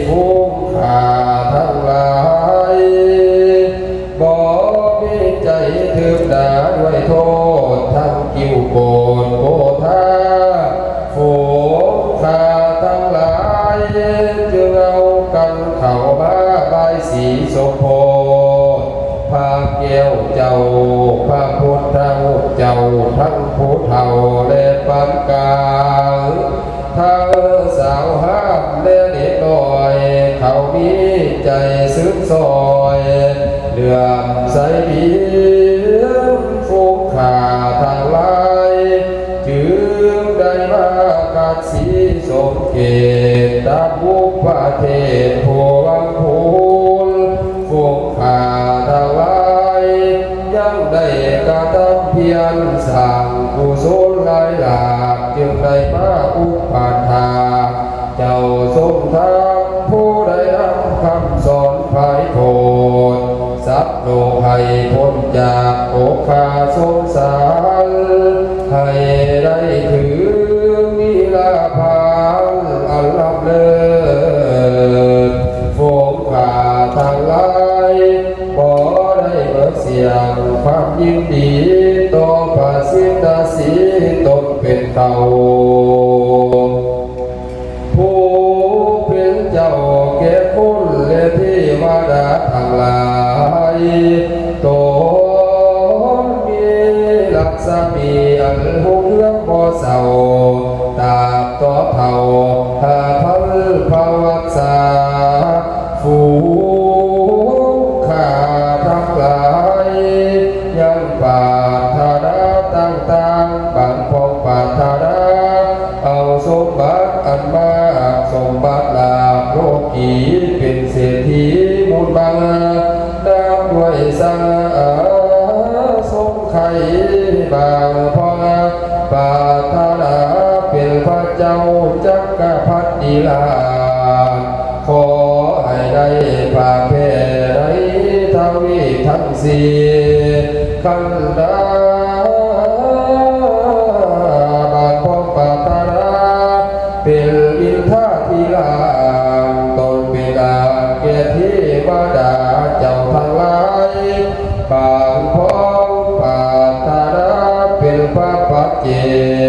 ผู้ข้าทั้งหลายบ่ สมโพธิพระแก้วเจ้าพระพุทธเจ้าทั้งผู้เฒ่าและปานกลางทั้งสาวห้ามและเด็กน้อยเขามีใจซึ้งซอยเหลื่อมใสดีฟูงขาทางลายจึงได้มากัดสีสมเกตตาบุพประเทศผู้วังพูนฟูงขาทางลายยังได้กระทำเพียรสร้างกุศลหลายหลากจึงได้มาอุปถากเจ้าทรงธรรมผู้ได้นำคำสอนภายโพธิสัพโลกให้พ้นจากโอคาสงสารให้ได้ถึงนิลาภานอันลับเลิศโฟมขาทางลายบ่ได้เบิกเสียงความยินดีต่อพระสิทธาสีตนเป็นเก่าผู้เป็นเจ้าแก่คุณและเทวดาทั้งหลายตนมีลักษมีอันหุ่นเรื่องบ่เศร้าตาบต่อเท่าหาพันภวักษาฝูงข้าทั้งหลายยังปรารถนาต่างๆบางพองปรารถนาเอาสมบัติอันมากสมบัติลาภโลกีเป็นเศรษฐีบุญบางน้ำด้วยสังสมไข่บางพองปรารถนาเป็นพระเจ้าจักรพรรดิลาขอให้ได้พาแผ่ได้ทวีทั้งสี่ขันดาบานพองปรารถนาเป็นอินทาธิราชตนเป็นอาเกทิวดาเจ้าทั้งหลายบางพองปรารถนาเป็นพระปัจเจ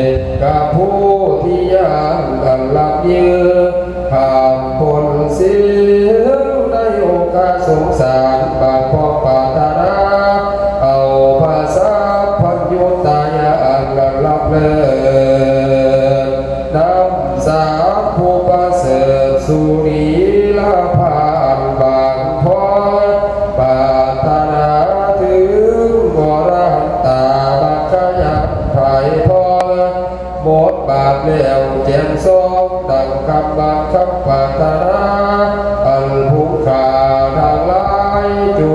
กกับผู้ที่ยังกันลับยืนข้ามพ้นเสียงในโอกาสสงสารบางพองปรารถนาเอาภาษาพันยุตายาอันกันลับเลิศนำสาผู้ประเสริฐสุนีลาภานบางพองปรารถนาถึงวรหันตาลักขยันไถ่พอหมดบาปแล้วแจ่มซองดังคำบางคำปรารถนาอันผู้ขาทางลายจู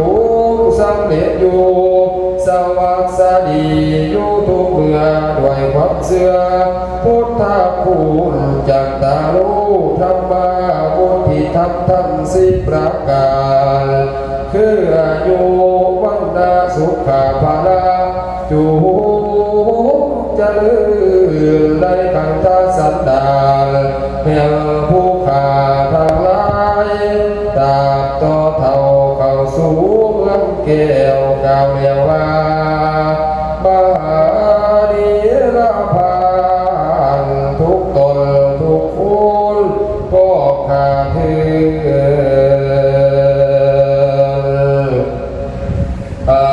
งสำเร็จอยู่สวัสดีอยู่ทุกเมื่อด้วยความเชื่อพุทธคุณจักตาลูธรรมะบุญที่ทำทั้ง10ประการคืออายุวันนาสุขภาลาจูงเจริญในขันธสันดานแห่งผู้ขาทางหลายตาบต่อเท่าเข้าสู่เมืองแก้วกล่าวเรียกว่าบาดีละพานทุกตนทุกคุณก็ขาดถึงเอา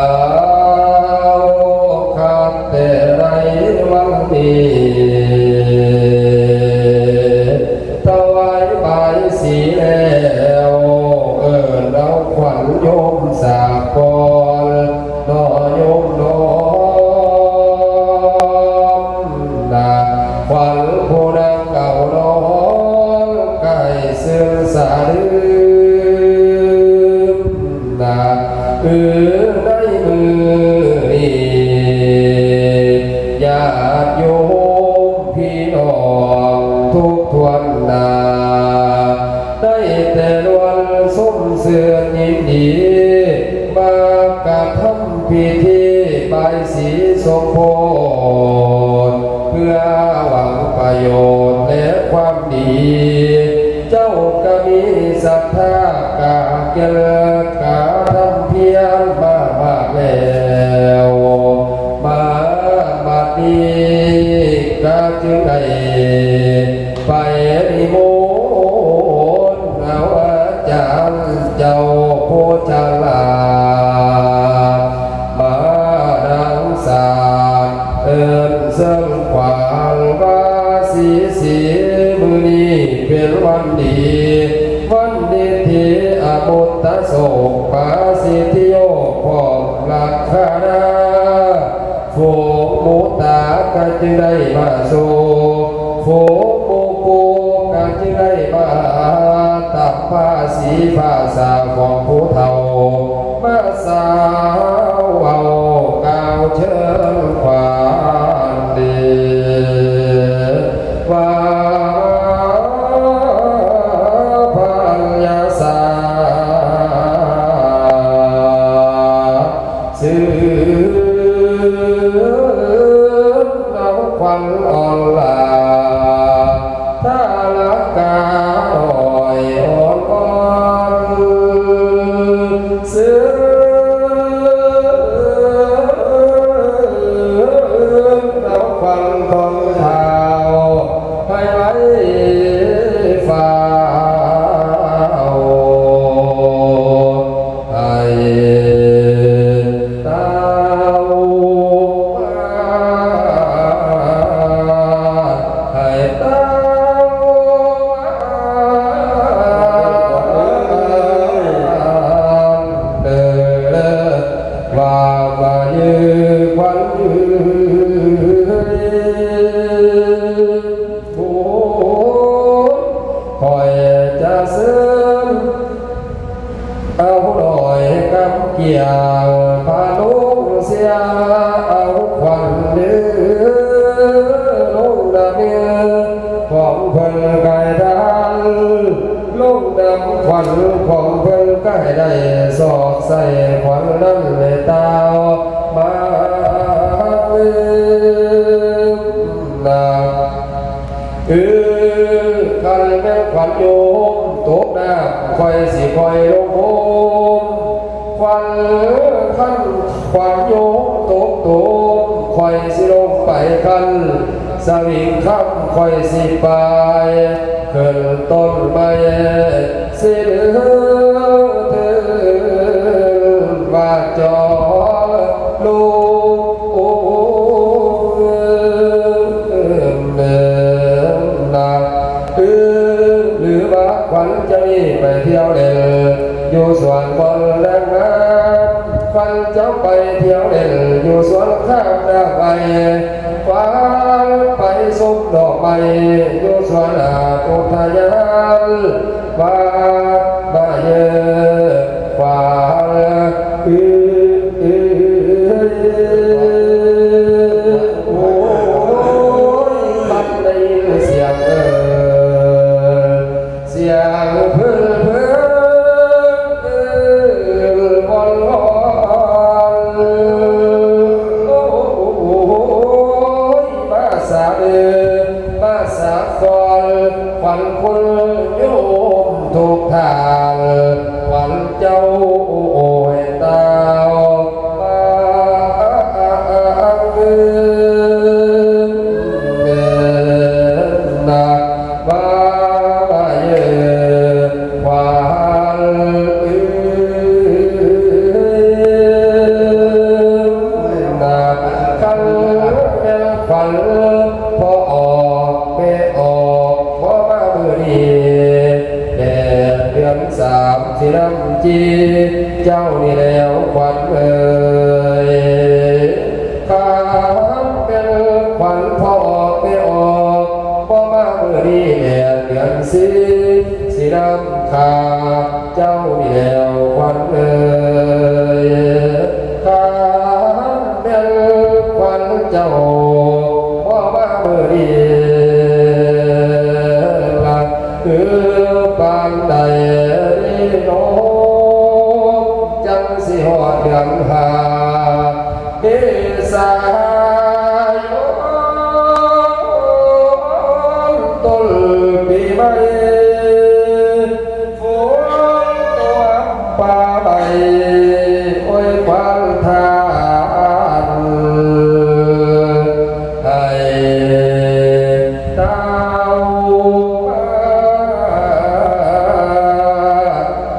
ขาดแต่ไรวันนี้ถวายบายสีแล้วเราขวัญโยมสากลนอโยมน้อมนาขวัญผู้นางเก่าน้องไก่เสื่อสาลืมนาในมือนี้ญาติโยมพี่น้องทุกทวนนาได้แต่ล้วนสมเสื่อยินดีมากระทำพิธีบายสีสมโพธิเพื่อหวังประโยชน์และความดี เจ้าก็มีศรัทธากาเกลกาทำเพียรมากแล้วมาบัดนี้ก็จึงได้ไปนิมนต์เอาอาจารย์เจ้าโพ ชลามาดังสารเอิญเสริมขวางว่าสีมือนี้เป็นวันดีวันดีที่อมุตตะโศกปาสิทธิโยพร้อมลักขณาฝูงหมูตาก็จึงได้มาสู่ฝูงหมูปูก็จึงได้มาตับผ้าสีผ้าสาของผู้เฒ่ามาสาวเอากาวเชิญความดีว่าพันยาสาสื่อน้ำควันอ่อนลาถ้าละกาอ่อยอ่อนอ่อนสื่อน้ำควันทองเท้าให้ไว้ฟ้าให้ตาให้ตาเดินว่ามายืนควันยืนโอ้คอยจะซื้อเอาหน่อยกำเกี่ยวพาลุงเสียเอาควันเดือลงดำเนื้อของเพิ่นไก่ดันลงดำควันของเพิ่นไก่ได้สอดใส่ควันนั้นเลยตาวมาคันแม่ขวัญโยมตกน้ำคอยสิคอยลงโฮมควันขันขวัญโยมตกตูมคอยสิลงไปคันสวิงคำคอยสิไปขึ้นต้นไม้สิเดือเตือนว่าจอลูกหรือว่าขวัญจะมีไปเที่ยวเล่นอยู่สวนบนแรงน้ำขวัญจะไปเที่ยวเล่นอยู่สวนข้ามนาไปขวัญไปสุกดอกไม้อยู่สวนอุทยานบ้านเยอะขวัญโอ้ยคันได้ยินเสียงเสียงเพื่อนบอลลอนโอ้ยมาสาเดินมาสาก่อนขวัญคนโยมทุกทางขวัญเจ้าโอ้ยตาวนักบ้าเยอะขวัญนักกันเป็นขวัญพอออกไม่ออกพอมาเมื่อนี้แดดเดือนสามที่น้ำจีเจ้านี่แล้วขวัญเอ่ยข้าเป็นขวัญพอออกไม่ออกพอมาเมื่อนี้แดดเดือนสีน้ำขาเจ้านี่แล้วขวัญเอ่ยข้าเป็นขวัญเจ้าพอมาเมื่อนี้ละปานใดน้องจังสิหอดเดือนหาเดสายต้นปีใหม่ฝนตัวป่าใบโอ้ยควันทานให้ตา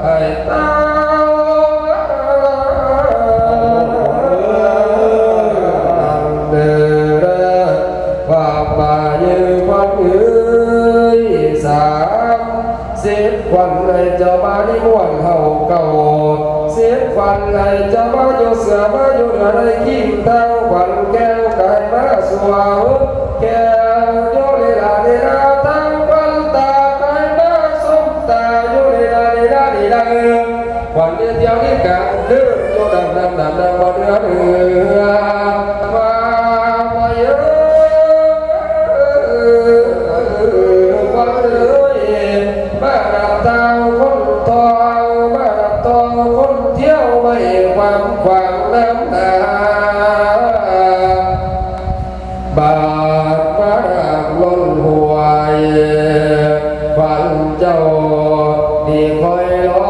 ให้ตา าเสียงควันไหลจะมาอยู่เสือมาอยู่เหนือในขี้ทางควันแก้วกายมาสวาวแก้วโยเลลาเลลาทางควันตากายมาสมตาโยเลลาเลลาเลลาควันเดียวนี้กลางคืนโยดำบ่เรือมาเยอะควันเลยมาดับดาวคนทองมาดับทองคนเที่ยวไม่ความขวางน้ำตาบาดมาดับล้นหวยฝันเจ้าดีคอยลอ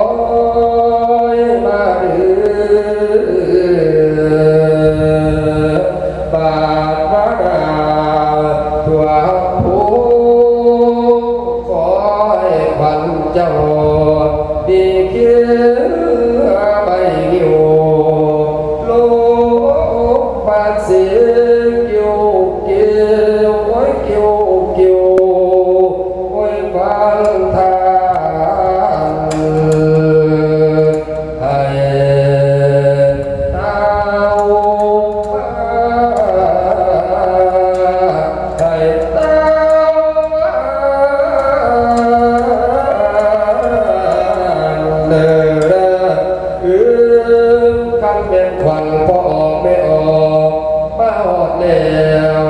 ยมาดื้อบาดมาดับตัวผู้คอยฝันเจ้าดีเคียไม่อยู่โลกบาดเสียเกี่ยวเกี่ยวโอ้ยเกี่ยวเกี่ยวโอ้ยฝันทางให้ดาวให้ดาวเดินคันเป็นควันพอออกไม่ออกมาหอดแล้ว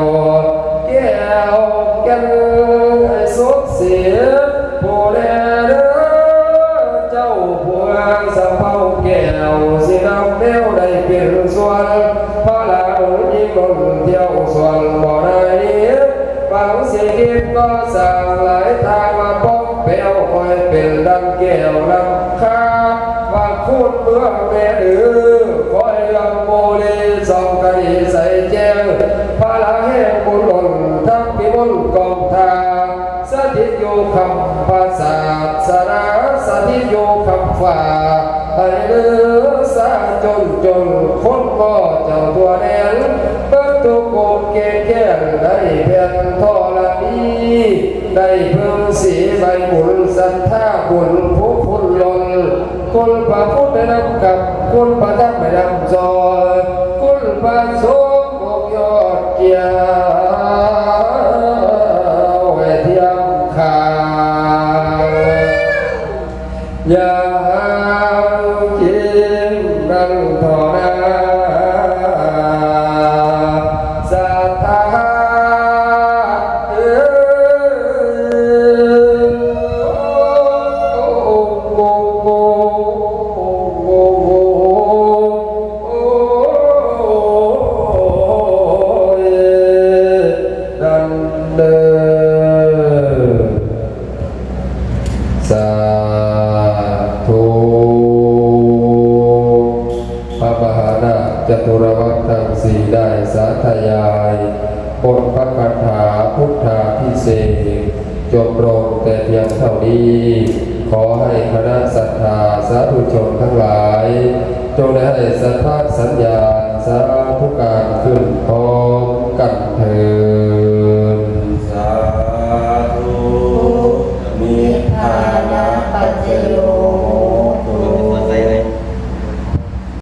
แก้วแกันให้สดเสียผู้แลเด้อเจ้าพวงสะเภาแก้วสินำแนวได้เป็นส่วนพระลายิ่งคนเที่ยวส่วนบ่ได้นี้บางสิก็สั่งหลายทางมาป้องเปลวคอยเป็นดังแก้วลำคาว่าคุณเมืองแม่ดื้อคอยลำโมลีสองกะดีใส่แจ้งพระลาแห่งบุญหล่นทั้งพิมลกองทาสถิตอยู่คำภาษาสนาสถิตอยู่คำฝ่าให้เลือสาจนคนก็เจ้าตัวแดนเปิดตัวโกดเกศแก่ได้เพียงทอละนีได้เพิ่มสีใบบุญสัทธาบุญผู้พุนลนคุณพระพุทธได้นำกับคุณพระธรรมได้นำจอยคุณพระสงฆ์บอกยอดเกียรติเทียมขางอย่างกินนันทนาสัทธาสาธุพระมหานาคจตุรวัตรทั้งสี่ได้สาธยายบทพระคาถาพุทธาพิเศษจบลงแต่เพียงเท่านี้ขอให้คณะศรัทธาสาธุชนทั้งหลายจงได้ให้สัทธาสัญญาณสา